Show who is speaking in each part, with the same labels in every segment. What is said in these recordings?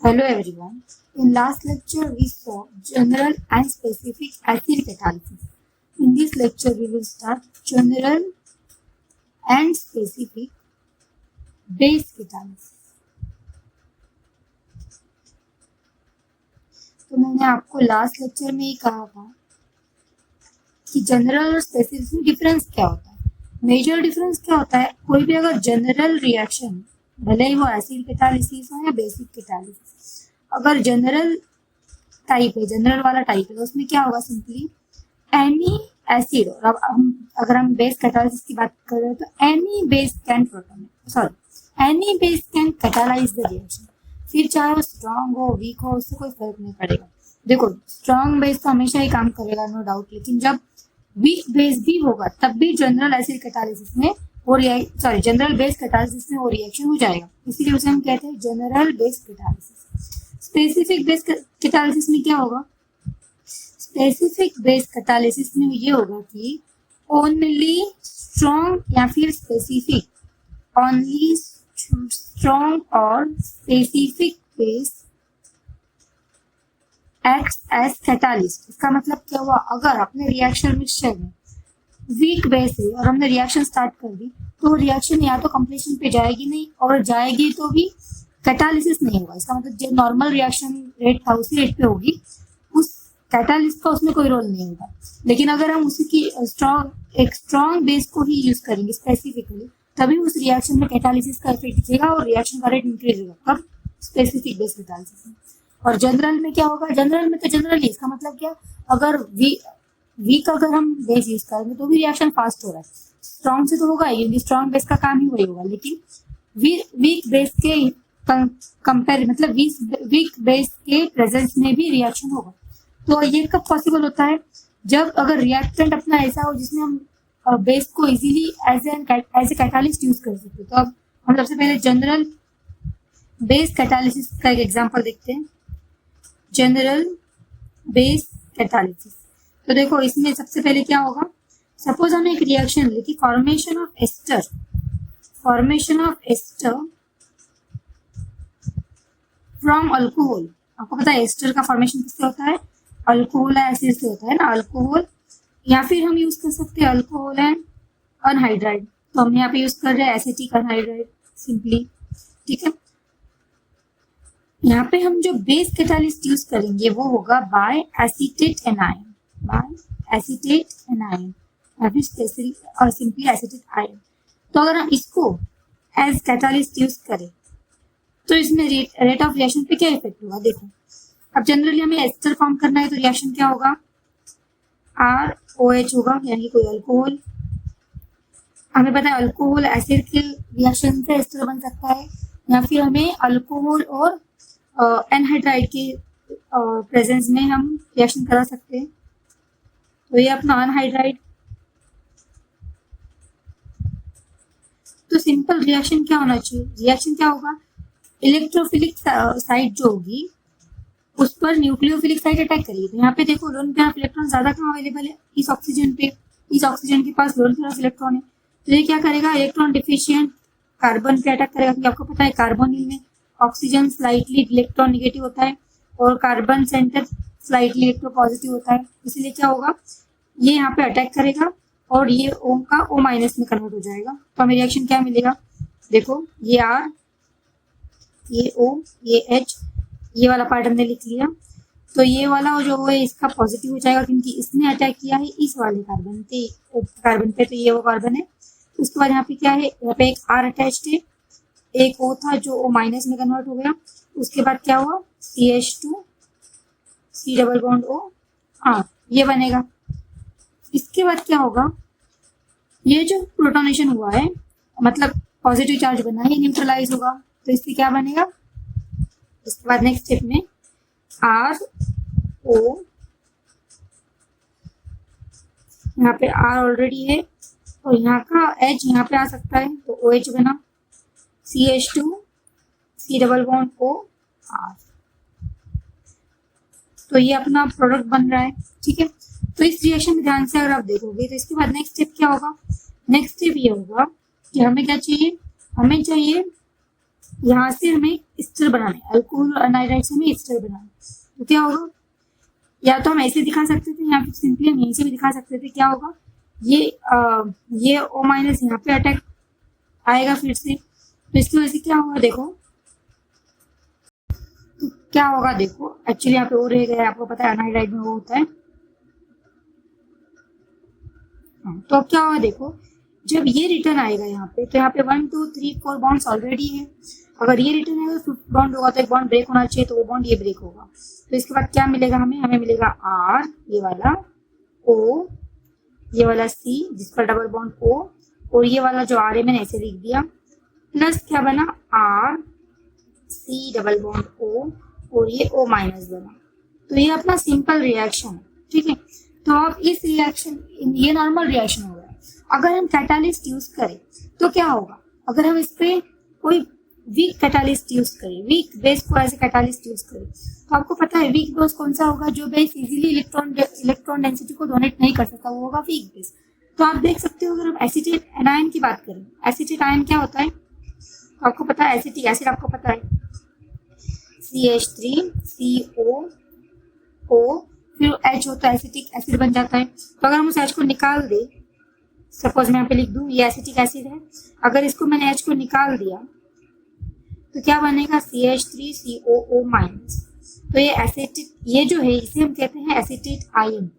Speaker 1: Hello everyone. In last lecture we saw general and specific acid catalysis. In this lecture we will start general and specific base catalysis. तो मैंने आपको last lecture में ही कहा था कि general और specific में डिफरेंस क्या होता है. मेजर डिफरेंस क्या होता है, कोई भी अगर जनरल रिएक्शन भले ही वो एसिड कैटालिसिस हो या बेसिक कैटालिसिस, अगर जनरल टाइप है, जनरल वाला टाइप है, तो उसमें क्या होगा, सिंपली एनी एसिड. और अब अगर हम बेस कैटालिसिस की बात कर रहे हैं तो any base can catalyse the reaction. फिर चाहे वो स्ट्रॉन्ग हो वीक हो, उससे कोई फर्क नहीं पड़ेगा. देखो स्ट्रॉन्ग बेस तो हमेशा ही काम करेगा, नो डाउट, लेकिन जब वीक बेस भी होगा तब भी जनरल एसिड कैटालिसिस में वो जनरल बेस कैटालिसिस में वो रिएक्शन हो जाएगा. इसीलिए उसे हम कहते हैं general base catalysis. Specific base catalysis में क्या होगा, स्पेसिफिक बेस कैटालिसिस में ये होगा कि ओनली स्ट्रॉन्ग या फिर स्पेसिफिक, ओनली स्ट्रॉन्ग और specific base acts as catalyst. इसका मतलब क्या हुआ, अगर अपने रिएक्शन मिक्सचर में वीक बेस है और हमने रिएक्शन स्टार्ट कर दी तो रिएक्शन या तो कंप्लीशन पे जाएगी नहीं, और जाएगी तो भी कैटालिसिस नहीं होगा. इसका मतलब जो नॉर्मल रिएक्शन रेट था उसी रेट पे होगी, उस कैटालिस्ट का उसमें कोई रोल नहीं होगा. लेकिन अगर हम उसी की एक स्ट्रॉन्ग बेस को ही यूज करेंगे स्पेसिफिकली, तभी उस रिएक्शन में कैटालिसिस का इफेक्ट दिखेगा और रिएक्शन का रेट इंक्रीज होगा. कब, स्पेसिफिक बेस कैटालिसिस में. और जनरल में क्या होगा, जनरल में तो जनरली इसका मतलब क्या, अगर वीक अगर हम बेस यूज करेंगे तो भी रिएक्शन फास्ट हो रहा है. स्ट्रॉन्ग से तो होगा ही, स्ट्रॉन्ग बेस का काम ही वही होगा, लेकिन वीक बेस के कंपेयर मतलब वीक बेस के प्रेजेंस में भी रिएक्शन होगा. तो ये कब पॉसिबल होता है, जब अगर रिएक्टेंट अपना ऐसा हो जिसमें हम बेस को easily as a catalyst use कर सकते. तो अब हम सबसे पहले जनरल बेस कैटालिसिस का एक एग्जांपल देखते हैं. General base catalysis. तो देखो इसमें सबसे पहले क्या होगा, सपोज हमें एक रिएक्शन ली थी, formation of ester from alcohol. आपको पता है एस्टर का फॉर्मेशन किससे होता है, अल्कोहल एसिड से होता है ना, अल्कोहल, या फिर हम यूज कर सकते हैं अल्कोहल एंड अनहाइड्राइड. तो हम यहाँ पे यूज कर रहे हैं एसिटिक अनहाइड्राइड सिंपली, ठीक है. यहाँ पे हम जो बेस कैटालिस्ट यूज करेंगे वो होगा बाय एसीटेट एनायन या फिर सिंपली एसिटिक आयन. तो अगर हम इसको एज कैटालिस्ट यूज करें तो इसमें रेट ऑफ रिएक्शन पे क्या इफेक्ट होगा. देखो अब जनरली हमें एस्टर फॉर्म करना है तो रिएक्शन क्या होगा, ROH होगा, यानी कोई अल्कोहल. हमें पता है अल्कोहल एसिड के रिएक्शन से एस्टर बन सकता है, या फिर हमें अल्कोहल और एनहाइड्राइड के प्रेजेंस में हम रिएक्शन करा सकते हैं. तो ये अपना अनहाइड्राइड. तो सिंपल रिएक्शन क्या होना चाहिए, रिएक्शन क्या होगा, इलेक्ट्रोफिलिक साइड जो होगी उस पर न्यूक्लियोफिलिक साइड अटैक करिए. तो यहाँ पे देखो लोन पे इलेक्ट्रॉन ज्यादा कहाँ अवेलेबल है, इस ऑक्सीजन पे. इस ऑक्सीजन के पास लोन पे इलेक्ट्रॉन है, तो ये क्या करेगा, इलेक्ट्रॉन डिफिशियंट कार्बन पे अटैक करेगा. क्योंकि आपको पता है कार्बोनिल में ऑक्सीजन स्लाइटली इलेक्ट्रॉन निगेटिव होता है और carbon centre slightly electro positive होता है. इसलिए क्या होगा, ये यहाँ पे अटैक करेगा और ये O का O- में कन्वर्ट हो जाएगा. तो हमें रिएक्शन क्या मिलेगा, देखो ये R, ये O, ये H, ये वाला पार्ट हमने लिख लिया. तो ये वाला जो है इसका पॉजिटिव हो जाएगा क्योंकि इसने अटैक किया है इस वाले कार्बन पे, तो ये वो कार्बन है. उसके बाद यहाँ पे क्या है, यहाँ पे एक R अटैच्ड है, एक O था जो O- में कन्वर्ट हो गया. उसके बाद क्या हुआ, CH2 C double bond O R, ये बनेगा. इसके बाद क्या होगा, ये जो प्रोटोनेशन हुआ है मतलब पॉजिटिव चार्ज बना है, ये न्यूट्रलाइज होगा. तो इससे क्या बनेगा, इसके बाद नेक्स्ट स्टेप में RO, यहाँ पे R ऑलरेडी है और यहाँ का H यहाँ पे आ सकता है, तो OH बना, CH2 C double bond O R. तो ये अपना प्रोडक्ट बन रहा है, ठीक है. तो इस रिएक्शन में ध्यान से अगर आप देखोगे तो इसके बाद नेक्स्ट स्टेप क्या होगा, नेक्स्ट स्टेप ये होगा कि हमें क्या चाहिए, हमें चाहिए यहाँ से हमें एस्टर बनाना है, अल्कोहल और अनाइड्राइड से हमें एस्टर बनाना है। तो क्या होगा, या तो हम ऐसे दिखा सकते थे या फिर सिंपली हम यहीं से भी दिखा सकते थे। क्या होगा, ये O माइनस यहाँ पे अटैक आएगा फिर से, तो इसकी वजह से क्या होगा देखो, तो क्या होगा देखो, एक्चुअली यहाँ पे O रह गया, आपको पता है अनाइड्राइड में वो होता है। तो अब क्या होगा देखो, जब ये रिटर्न आएगा यहाँ पे, तो यहाँ पे 1 2 3 4 बॉन्ड्स ऑलरेडी है। अगर ये रिटर्न आएगा तो 5th बॉन्ड होगा, तो एक बॉन्ड ब्रेक होना चाहिए, तो वो बॉन्ड ये ब्रेक होगा। तो इसके बाद क्या मिलेगा हमें मिलेगा R, ये वाला O, ये वाला C जिस पर डबल बॉन्ड O, और ये वाला जो R है मैंने ऐसे लिख दिया, प्लस क्या बना R C double bond O, और ये O माइनस बना। तो ये अपना सिंपल रिएक्शन है, ठीक है। तो अब इस रिएक्शन, ये नॉर्मल रिएक्शन हो गया। अगर हम कैटालिस्ट यूज करें तो क्या होगा, अगर हम इस पे कोई वीक कैटालिस्ट यूज करें, वीक बेस को ऐसे कैटालिस्ट यूज करें, तो आपको पता है वीक बेस कौन सा होगा, जो बेस इजीली इलेक्ट्रॉन डेंसिटी को डोनेट नहीं कर सकता, वो होगा वीक बेस। तो आप देख सकते हो, अगर हम एसिटेट एनायन की बात करें, एसिटेट आयन क्या होता है, तो आपको पता है एसिटिक एसिड, आपको पता है CH3CO, फिर H होता है, एसिटिक एसिड बन जाता है। तो अगर हम उस H को निकाल दे, सपोज मैं यहाँ पे लिख दूं ये एसिटिक एसिड है, अगर इसको मैंने H को निकाल दिया तो क्या बनेगा, CH3COO माइनस। तो ये एसिटिक, ये जो है इसे हम कहते हैं एसिटेट आयन,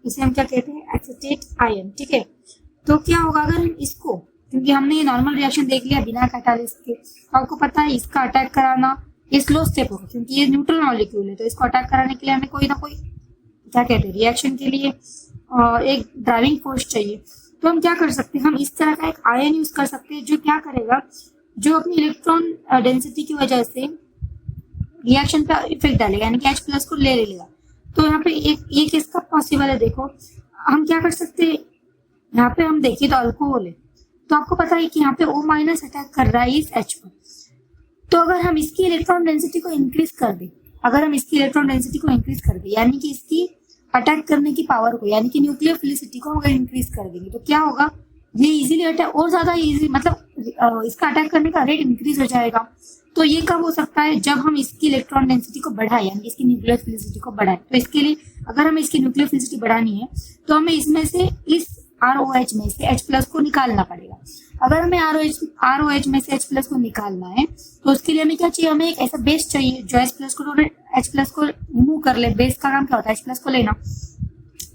Speaker 1: इसे हम क्या कहते हैं, एसिटेट आयन, ठीक है। तो क्या होगा अगर हम इसको, क्योंकि हमने ये नॉर्मल रिएक्शन देख लिया बिना कैटालिस्ट के, तो आपको पता है इसका अटैक कराना ये स्लो स्टेप होगा, क्योंकि ये न्यूट्रल मॉलिक्यूल है। तो इसको अटैक कराने के लिए हमें कोई ना कोई क्या कहते हैं, रिएक्शन के लिए एक ड्राइविंग फोर्स चाहिए। तो हम क्या कर सकते हैं, हम इस तरह का एक आयन यूज कर सकते हैं, जो क्या करेगा, जो अपनी इलेक्ट्रॉन डेंसिटी की वजह से रिएक्शन पर इफेक्ट डालेगा, यानी कि H प्लस को ले लेगा। तो यहाँ पे एक केस का पॉसिबल है। देखो हम क्या कर सकते हैं, यहाँ पे हम देखिए तो अल्कोहल है, तो आपको पता है कि यहाँ पे O माइनस अटैक कर रहा है इस H पर। तो अगर हम इसकी इलेक्ट्रॉन डेंसिटी को इंक्रीज कर दें, यानी कि इसकी अटैक करने की पावर को, यानी कि न्यूक्लियोफिलिसिटी को अगर इंक्रीज कर देंगे, तो क्या होगा, ये इजीली अटैक और ज्यादा इजी, मतलब इसका अटैक करने का रेट इंक्रीज हो जाएगा। तो ये कब हो सकता है, जब हम इसकी इलेक्ट्रॉन डेंसिटी को बढ़ाएं, यानी कि इसकी न्यूक्लियोफिलिसिटी को बढ़ाएं। तो इसके लिए अगर हमें इसकी न्यूक्लियोफिलिसिटी बढ़ानी है, तो हमें इसमें से इस ROH में से H प्लस को निकालना पड़ेगा। अगर हमें ROH में से H प्लस को निकालना है, तो उसके लिए हमें क्या चाहिए, हमें एक ऐसा बेस चाहिए जो H प्लस को रिमूव कर ले। बेस का काम क्या होता है, H प्लस को लेना।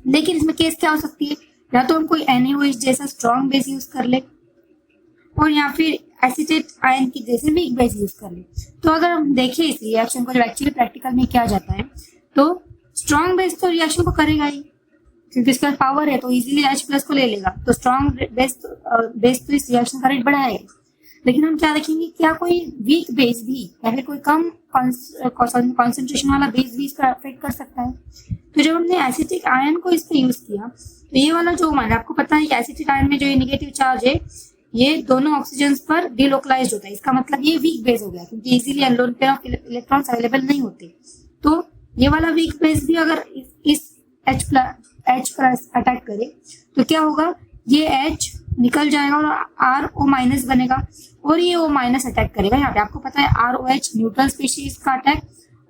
Speaker 1: लेकिन इसमें केस क्या हो सकती है, या तो हम कोई NaOH जैसा स्ट्रॉन्ग बेस यूज कर ले, और या फिर एसिटेट आयन की जैसे वीक बेस यूज कर ले। तो अगर हम देखें इस रिएक्शन को, जब एक्चुअली प्रैक्टिकल में क्या जाता है, तो स्ट्रॉन्ग बेस तो रिएक्शन को करेगा ही, क्योंकि इसका पावर है, तो इजीली H प्लस को ले लेगा। तो स्ट्रॉन्ग बेस तो इस रिएक्शन का रेट बढ़ाएगा। लेकिन हम क्या देखेंगे, क्या कोई वीक बेस भी या फिर कोई कम कॉन्सेंट्रेशन वाला बेस भी इसका अफेक्ट कर सकता है। तो जब हमने एसिटिक आयन को इस पर यूज किया, तो ये वाला जो मान, आपको पता है कि एसिटिक आयन में जो ये नेगेटिव चार्ज है, ये दोनों ऑक्सीजन पर डिलोकलाइज होता है। इसका मतलब ये वीक बेस हो गया, क्योंकि easily a lone pair of electrons available नहीं होते। तो ये वाला वीक बेस भी अगर इस H पर अटैक करे, तो क्या होगा, ये H निकल जाएगा और RO माइनस बनेगा, और ये O माइनस अटैक करेगा। यहाँ पे आपको पता है ROH न्यूट्रल स्पीशीज का अटैक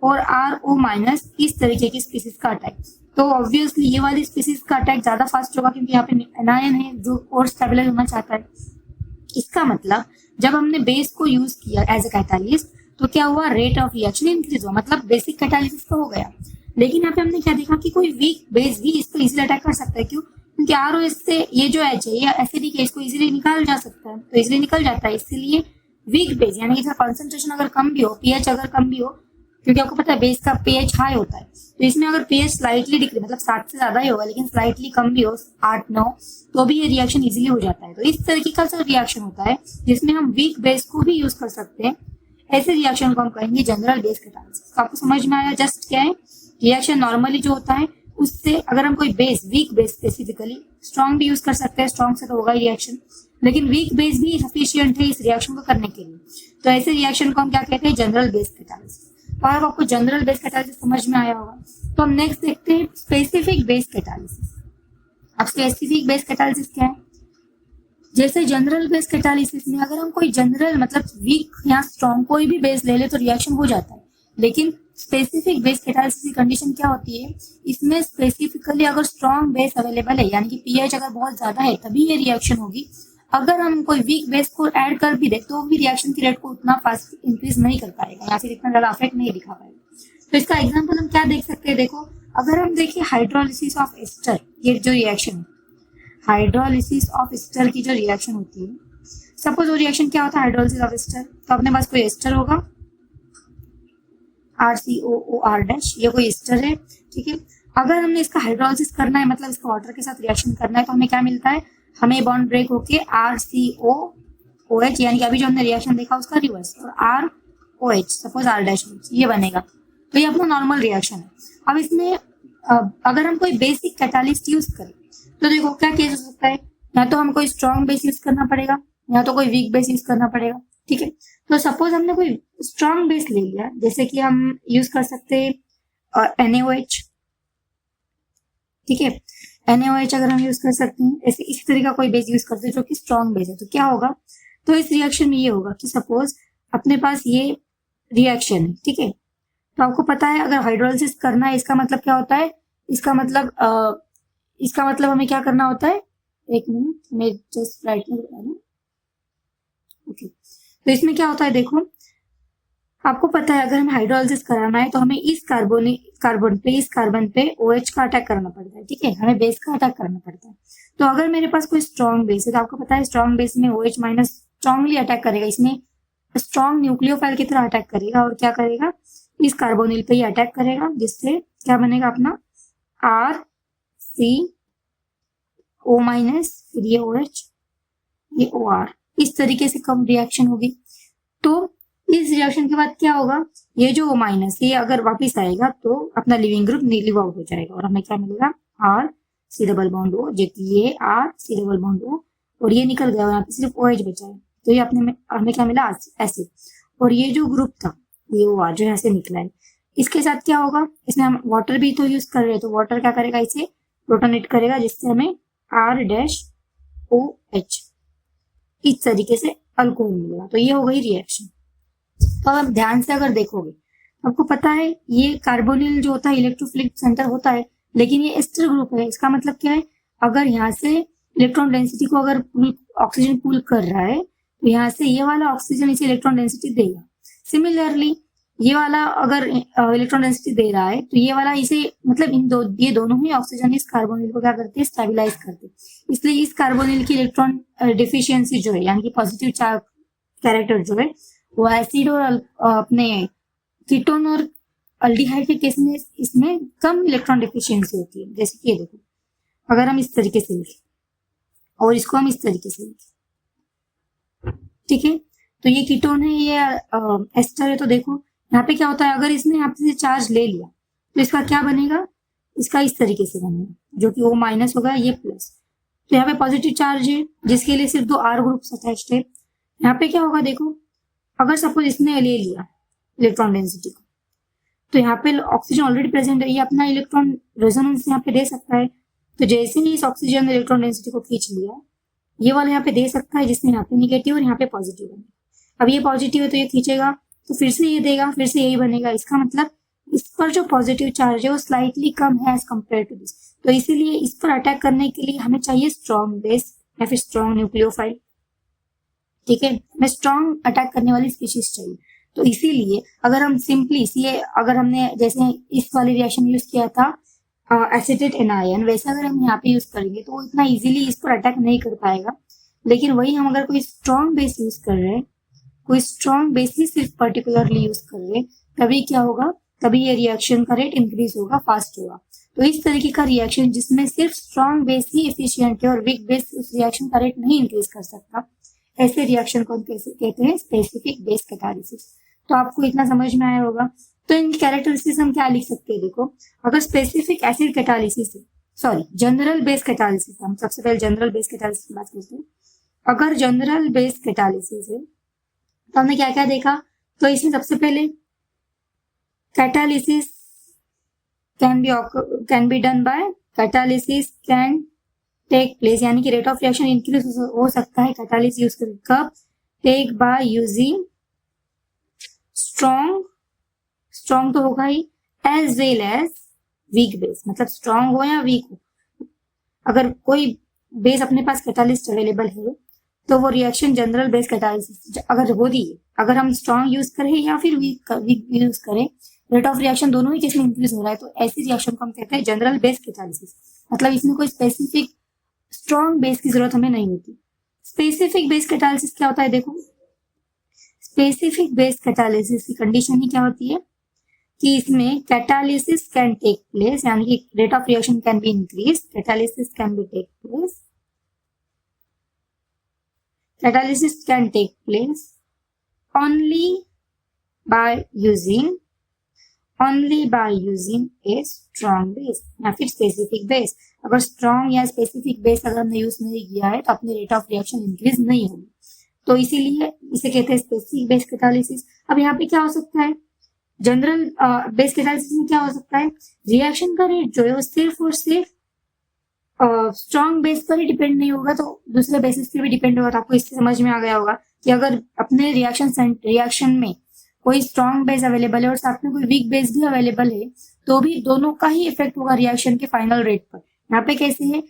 Speaker 1: और RO माइनस इस तरीके की स्पीशीज का अटैक। तो ऑब्वियसली ये वाली स्पीशीज का अटैक ज्यादा फास्ट होगा, क्योंकि यहाँ पे एनायन है जो और स्टेबलाइज होना चाहता है। इसका मतलब जब हमने बेस को यूज किया एज ए कैटालिस्ट, तो क्या हुआ, रेट ऑफ रिएक्शन इंक्रीज हुआ, मतलब बेसिक कैटालिसिस तो हो गया। लेकिन यहाँ पे हमने क्या देखा कि कोई वीक बेस भी इसको इजीली अटैक कर सकता है। क्यों, क्योंकि ROH से ये जो H है, ये एसिडिक है, इसको इजीली निकाल जा सकता है, तो इजीली निकल जाता है। इसीलिए वीक बेस, यानी कि इसका कॉन्सेंट्रेशन अगर कम भी हो, pH अगर कम भी हो, क्योंकि आपको पता है बेस का pH हाई होता है, तो इसमें अगर pH स्लाइटली डिक्रीज, मतलब 7 से ज्यादा ही होगा, लेकिन स्लाइटली कम भी हो 8-9, तो भी ये रिएक्शन इजीली हो जाता है। तो इस तरीके का जो रिएक्शन होता है, जिसमें हम वीक बेस को भी यूज कर सकते हैं, ऐसे रिएक्शन को हम कहेंगे जनरल बेस कैटालिसिस। तो आपको समझ में आया जस्ट क्या है रिएक्शन। नॉर्मली जो होता है उससे अगर हम कोई base, weak base specifically, strong भी यूज कर सकते हैं, स्ट्रॉन्ग से तो होगा ही रिएक्शन, लेकिन वीक बेस भी सफिशिएंट है इस रिएक्शन को करने के लिए। तो ऐसे रिएक्शन को हम क्या कहते हैं, जनरल बेस कैटालिसिस। तो अब आपको जनरल बेस कैटालिसिस समझ में आया होगा। तो हम नेक्स्ट देखते हैं स्पेसिफिक बेस कैटालिसिस। अब स्पेसिफिक बेस कैटालिसिस क्या है, जैसे जनरल बेस कैटालिसिस में अगर हम कोई जनरल मतलब वीक या स्ट्रॉन्ग कोई भी बेस ले ले तो रिएक्शन हो जाता है, लेकिन स्पेसिफिक बेस कैटालिसिस की कंडीशन क्या होती है, इसमें स्पेसिफिकली अगर स्ट्रॉन्ग बेस अवेलेबल है यानी कि पीएच अगर बहुत ज्यादा है तभी ये रिएक्शन होगी। अगर हम कोई वीक बेस को ऐड कर भी दे तो भी रिएक्शन की रेट को उतना फास्ट इंक्रीज नहीं कर पाएगा या फिर इतना ज्यादा अफेक्ट नहीं दिखा पाएगा। तो इसका एग्जाम्पल हम क्या देख सकते हैं, देखो अगर हम देखिए हाइड्रोलिसिस ऑफ एस्टर, ये जो रिएक्शन है हाइड्रोलिसिस ऑफ एस्टर की जो रिएक्शन होती है, सपोज वो रिएक्शन क्या होता है हाइड्रोलिसिस ऑफ एस्टर, तो अपने पास कोई एस्टर होगा RCOOR-, ये कोई एस्टर है, ठीक है। अगर हमने इसका हाइड्रोलिसिस करना है मतलब इसका वाटर के साथ रिएक्शन करना है तो हमें क्या मिलता है, हमें बॉन्ड ब्रेक होके RCOOH यानी कि अभी जो हमने रिएक्शन देखा उसका रिवर्स, और ROH सपोज R-, ये बनेगा। तो ये अपना नॉर्मल रिएक्शन है। अब इसमें अगर हम कोई बेसिक कैटालिस्ट यूज करें तो देखो क्या केस हो सकता है, या तो हम कोई स्ट्रॉन्ग बेस यूज करना पड़ेगा या तो कोई वीक बेस यूज करना पड़ेगा, ठीक है। तो सपोज हमने कोई स्ट्रॉन्ग बेस ले लिया, जैसे कि हम यूज कर सकते हैं NaOH, ठीक है। NaOH अगर हम यूज कर सकते हैं, ऐसे इस तरह का कोई बेस यूज करते हैं जो कि स्ट्रॉन्ग बेस है, तो क्या होगा, तो इस रिएक्शन में ये होगा कि सपोज अपने पास ये रिएक्शन है, ठीक है। तो आपको पता है अगर हाइड्रोलिसिस करना है इसका मतलब क्या होता है, इसका मतलब हमें क्या करना होता है, एक मिनट मैं जस्ट राइट में बता दूं, ओके। तो इसमें क्या होता है देखो, आपको पता है अगर हमें हाइड्रोलिसिस कराना है तो हमें इस कार्बन पे OH का अटैक करना पड़ता है, ठीक है, हमें बेस का अटैक करना पड़ता है। तो अगर मेरे पास कोई स्ट्रॉन्ग बेस है तो आपको पता है स्ट्रॉन्ग बेस में OH माइनस स्ट्रॉन्गली अटैक करेगा, इसमें स्ट्रॉन्ग न्यूक्लियोफाइल की तरह अटैक करेगा और क्या करेगा, इस कार्बोनिल पे ही अटैक करेगा, जिससे क्या बनेगा अपना RCO माइनस, फिर ये OH, ये OR, इस तरीके से कम रिएक्शन होगी। तो इस रिएक्शन के बाद क्या होगा, ये जो O माइनस ये अगर वापस आएगा तो अपना लिविंग ग्रुप लीव आउट हो जाएगा और हमें क्या मिलेगा RC डबल बॉन्ड O, जो कि ये RC डबल बॉन्ड O और ये निकल गया और यहाँ पे सिर्फ OH बचा है, तो ये अपने हमें क्या मिला एसिड। और ये जो ग्रुप था ये OR जो ऐसे निकला है, इसके साथ क्या होगा, इसमें हम वाटर भी तो यूज कर रहे हैं, तो वाटर क्या करेगा, इसे प्रोटोनेट करेगा जिससे हमें R-OH इस तरीके से अल्कोहल मिलेगा। तो ये हो गई रिएक्शन। तो अब ध्यान से अगर देखोगे आपको पता है ये कार्बोनिल जो होता है इलेक्ट्रोफिलिक सेंटर होता है, लेकिन ये एस्टर ग्रुप है। इसका मतलब क्या है, अगर यहाँ से इलेक्ट्रॉन डेंसिटी को अगर ऑक्सीजन पुल कर रहा है तो यहाँ से ये वाला ऑक्सीजन इसे इलेक्ट्रॉन डेंसिटी देगा। सिमिलरली ये वाला अगर इलेक्ट्रॉन डेंसिटी दे रहा है तो ये वाला इसे मतलब ये दोनों ही ऑक्सीजन इस कार्बोनिल को क्या करते हैं, स्टेबलाइज करते हैं। इसलिए इस कार्बोनिल की इलेक्ट्रॉन डिफिशियंसी जो है यानी कि पॉजिटिव चार्ज कैरेक्टर जो है वो एसिड और अपने कीटोन और अल्डिहाइड के केस में इसमें कम इलेक्ट्रॉन डिफिशियंसी होती है। जैसे कि ये देखो अगर हम इस तरीके से लिखें और इसको हम इस तरीके से लिखें, ठीक है, तो ये कीटोन है ये एस्टर है। तो देखो यहाँ पे क्या होता है, अगर इसने यहाँ से चार्ज ले लिया तो इसका क्या बनेगा, इसका इस तरीके से बनेगा जो कि O माइनस होगा ये प्लस। तो यहाँ पे पॉजिटिव चार्ज है जिसके लिए सिर्फ 2 R ग्रुप्स अटैच्ड है। यहाँ पे क्या होगा देखो, अगर सपोज इसने ले लिया इलेक्ट्रॉन डेंसिटी को तो यहाँ पे ऑक्सीजन ऑलरेडी प्रेजेंट है, ये अपना इलेक्ट्रॉन रेजोनेंस यहाँ पे दे सकता है। तो जैसे ही इस ऑक्सीजन ने इलेक्ट्रॉन डेंसिटी को खींच लिया ये वाला यहाँ पे दे सकता है जिसमें यहाँ पे निगेटिव और यहाँ पे पॉजिटिव है। अब ये पॉजिटिव है तो ये खींचेगा तो फिर से ये देगा, फिर से यही बनेगा। इसका मतलब इस पर जो पॉजिटिव चार्ज है वो स्लाइटली कम है एज कम्पेयर टू दिस। तो इसीलिए इस पर अटैक करने के लिए हमें चाहिए स्ट्रॉन्ग बेस या फिर स्ट्रॉन्ग न्यूक्लियोफाइल, ठीक है, हमें स्ट्रॉन्ग अटैक करने वाली स्पीशीज चाहिए। तो इसीलिए अगर हम सिंपली अगर हमने जैसे इस वाली रिएक्शन यूज किया था एसिटेट एनायन, वैसे अगर हम यहाँ पे यूज करेंगे तो वो इतना इजीली इस पर अटैक नहीं कर पाएगा। लेकिन वही हम अगर कोई स्ट्रॉन्ग बेस यूज कर रहे हैं, कोई स्ट्रॉन्ग बेस ही सिर्फ पर्टिकुलरली यूज कर रहे हैं, तभी क्या होगा, तभी ये रिएक्शन का रेट इंक्रीज होगा, फास्ट होगा। तो इस तरीके का रिएक्शन जिसमें सिर्फ स्ट्रॉन्ग बेस ही एफिशिएंट है और वीक बेस उस रिएक्शन का रेट नहीं इंक्रीज कर सकता, ऐसे रिएक्शन को कहते हैं स्पेसिफिक बेस कैटालिसिस। तो आपको इतना समझ में आया होगा। तो इनकी कैरेक्टरिस्टिक्स हम क्या लिख सकते हैं, देखो अगर स्पेसिफिक एसिड कैटालिसिस है, सॉरी जनरल बेस कैटालिसिस, हम सबसे पहले जनरल बेस कैटालिसिस की बात करते हैं। अगर जनरल बेस कैटालिसिस है तो हमने क्या क्या देखा, तो इसमें सबसे पहले catalysis can be done by catalysis can take place, यानी कि रेट ऑफ रिएक्शन इंक्रीज हो सकता है कैटालिसिस यूज करके। कब? टेक बाय यूजिंग स्ट्रॉन्ग तो होगा ही, as well as weak base, मतलब स्ट्रॉन्ग हो या वीक हो, अगर कोई बेस अपने पास कैटालिस्ट अवेलेबल है तो वो रिएक्शन जनरल बेस कैटालिसिस अगर हो रही है, अगर हम स्ट्रॉन्ग यूज करें या फिर वीक यूज करें, रेट ऑफ रिएक्शन दोनों ही केस में इंक्रीज हो रहा है, तो ऐसी रिएक्शन को हम कहते हैं जनरल बेस कैटालिसिस। मतलब इसमें कोई स्पेसिफिक स्ट्रॉन्ग बेस की जरूरत हमें नहीं होती। स्पेसिफिक बेस कैटालिसिस क्या होता है? देखो, स्पेसिफिक बेस कैटालिसिस की कंडीशन ही क्या होती है कि इसमें कैटालिसिस कैन टेक प्लेस, यानी कि rate of reaction can be increase, catalysis can be take place, catalysis can take place only by using a strong base या फिर specific base। अगर strong या specific base अगर हमने यूज नहीं किया है तो अपनी रेट ऑफ रिएक्शन इंक्रीज नहीं होगी, तो इसीलिए इसे कहते हैं स्पेसिफिक बेस कैटालिसिस। अब यहाँ पे क्या हो सकता है? जनरल बेस कैटालिसिस में क्या हो सकता है? रिएक्शन का रेट जो है वो सिर्फ और सिर्फ स्ट्रॉन्ग बेस पर ही डिपेंड नहीं होगा, तो दूसरे बेसिस पे भी डिपेंड होगा। तो आपको इससे समझ में आ गया होगा कि अगर अपने रिएक्शन में कोई स्ट्रॉन्ग बेस अवेलेबल है और साथ में कोई वीक बेस भी अवेलेबल है, तो भी दोनों का ही इफेक्ट होगा रिएक्शन के फाइनल रेट पर। यहाँ पे कैसे है?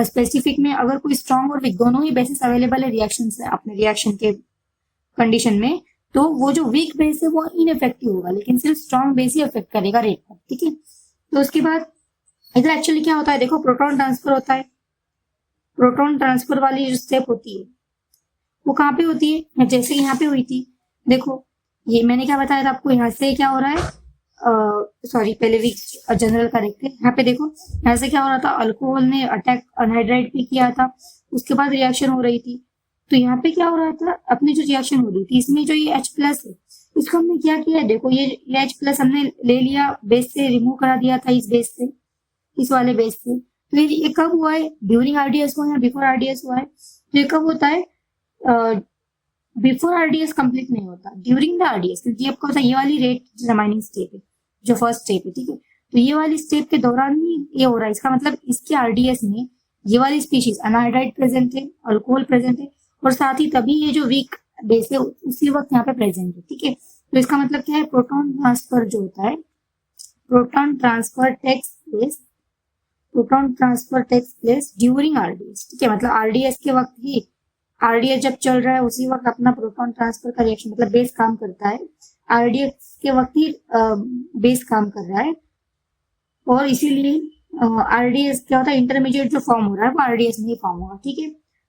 Speaker 1: स्पेसिफिक में अगर कोई स्ट्रॉन्ग और वीक दोनों ही बेसिस अवेलेबल है रिएक्शन से, अपने रिएक्शन के कंडीशन में, तो वो जो वीक बेस है वो इनइफेक्टिव होगा, लेकिन सिर्फ स्ट्रॉन्ग बेस ही अफेक्ट करेगा रेट पर। ठीक है, तो उसके बाद इधर एक्चुअली क्या होता है? देखो, प्रोटॉन ट्रांसफर होता है। प्रोटॉन ट्रांसफर वाली जो स्टेप होती है वो कहाँ पे होती है? जैसे यहाँ पे हुई थी, देखो ये मैंने क्या बताया था आपको, यहाँ से क्या हो रहा है, सॉरी पहले वीक जनरल करेक्ट है। यहाँ पे देखो, यहाँ से क्या हो रहा था, अल्कोहल ने अटैक अनहाइड्राइड पे किया था, उसके बाद रिएक्शन हो रही थी। तो यहाँ पे क्या हो रहा था, अपनी जो रिएक्शन हो रही थी इसमें जो ये H+ है इसको हमने क्या किया है, देखो ये H+ हमने ले लिया, बेस से रिमूव करा दिया था, इस बेस से, इस वाले बेस से। तो ये कब हुआ है? ड्यूरिंग आरडीएस हुआ है या बिफोर आरडीएस हुआ है? तो ये कब होता है? बिफोर आरडीएस कंप्लीट नहीं होता, ड्यूरिंग द आरडीएस, क्योंकि आपको होता है ये वाली रेट डिटरमाइनिंग स्टेप है, जो फर्स्ट स्टेप है। ठीक है, तो ये वाली स्टेप के दौरान ही ये हो रहा है। इसका मतलब इसके आरडीएस में ये वाली स्पीशीज अनहाइड्राइड प्रेजेंट है, अल्कोहल प्रेजेंट है, और साथ ही तभी ये जो वीक बेस है उसी वक्त यहाँ पे प्रेजेंट है। ठीक है, तो इसका मतलब क्या है? प्रोटॉन ट्रांसफर जो होता है, proton transfer takes place during RDS. ठीक है, मतलब आरडीएस के वक्त ही, आरडीएस जब चल रहा है उसी वक्त अपना प्रोटॉन ट्रांसफर का रिएक्शन, मतलब बेस काम करता है, आरडीएस के वक्त ही बेस काम कर रहा है, और इसीलिए आरडीएस क्या होता है, इंटरमीडिएट जो फॉर्म हो रहा है वो आरडीएस में ही फॉर्म होगा। ठीक है,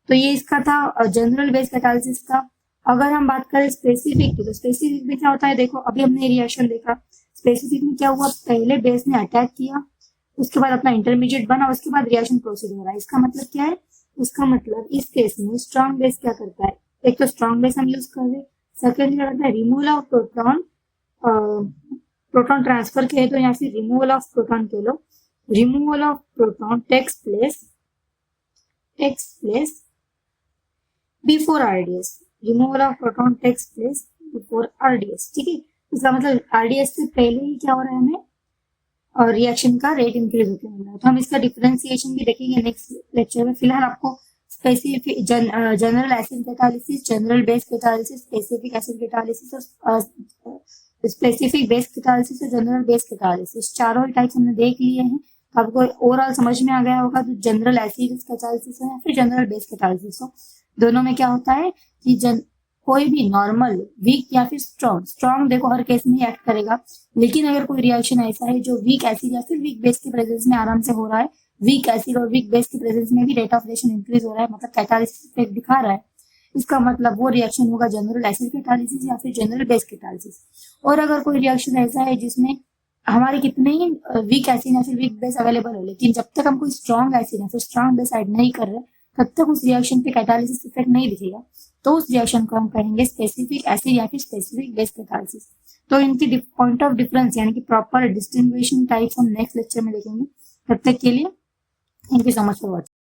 Speaker 1: तो ये इसका था जनरल बेस कैटालिसिस का। अगर हम बात करें स्पेसिफिक की, तो स्पेसिफिक में क्या होता है? देखो अभी हमने रिएक्शन देखा, स्पेसिफिक में क्या हुआ, पहले बेस ने अटैक किया, उसके बाद अपना इंटरमीडिएट बना, उसके बाद रिएक्शन प्रोसीड हो रहा है। इसका मतलब क्या है? इसका मतलब इस केस में स्ट्रॉन्ग बेस क्या करता है? एक तो स्ट्रॉन्ग बेस हम यूज कर रहे हैं, सेकेंड क्या करता है? रिमूवल ऑफ प्रोटॉन ट्रांसफर कहे तो, या फिर रिमूवल ऑफ प्रोटॉन कह लो, removal of proton takes place before RDS, removal of proton takes place before RDS. ठीक है, इसका मतलब आरडीएस से पहले ही क्या हो रहा है हमें, और रिएक्शन का रेट इंक्रीज होते हो रहा है। तो हम इसका डिफरेंशिएशन भी देखेंगे नेक्स्ट लेक्चर में। फिलहाल आपको specific general acid catalysis, general base catalysis, specific acid catalysis और स्पेसिफिक बेस कैटालिसिस और जनरल बेस कैटालिसिस, चारों टाइप्स हमने देख लिए हैं। तो आपको ओवरऑल समझ में आ गया होगा तो जनरल एसिड कैटालिसिस हो या फिर जनरल बेस कैटालिसिस हो, दोनों में क्या होता है कि कोई भी नॉर्मल, वीक या फिर स्ट्रॉन्ग देखो हर केस में एक्ट करेगा, लेकिन अगर कोई रिएक्शन ऐसा है जो वीक एसिड या फिर वीक बेस के प्रेजेंस में आराम से हो रहा है, वीक एसिड और वीक बेस के प्रेजेंस में भी रेट ऑफ रिएक्शन इंक्रीज हो रहा है, मतलब कैटालिसिस इफेक्ट दिखा रहा है, इसका मतलब वो रिएक्शन होगा जनरल एसिड कैटालिसिस या फिर जनरल बेस कैटालिसिस। और अगर कोई रिएक्शन ऐसा है जिसमें हमारे कितने ही वीक एसिड या फिर वीक बेस अवेलेबल हो, लेकिन जब तक हम कोई स्ट्रॉन्ग एसिड या फिर स्ट्रॉन्ग बेस ऐड नहीं कर रहे तब तक उस रिएक्शन पे कैटालिसिस इफेक्ट नहीं दिखेगा, तो उस रिएक्शन को हम कहेंगे स्पेसिफिक एसिड या फिर स्पेसिफिक बेस कैटालिसिस। तो इनकी पॉइंट ऑफ डिफरेंस यानी कि प्रॉपर डिस्टिंग्विशिंग टाइप्स हम नेक्स्ट लेक्चर में देखेंगे। तब तक के लिए thank you so much for watching.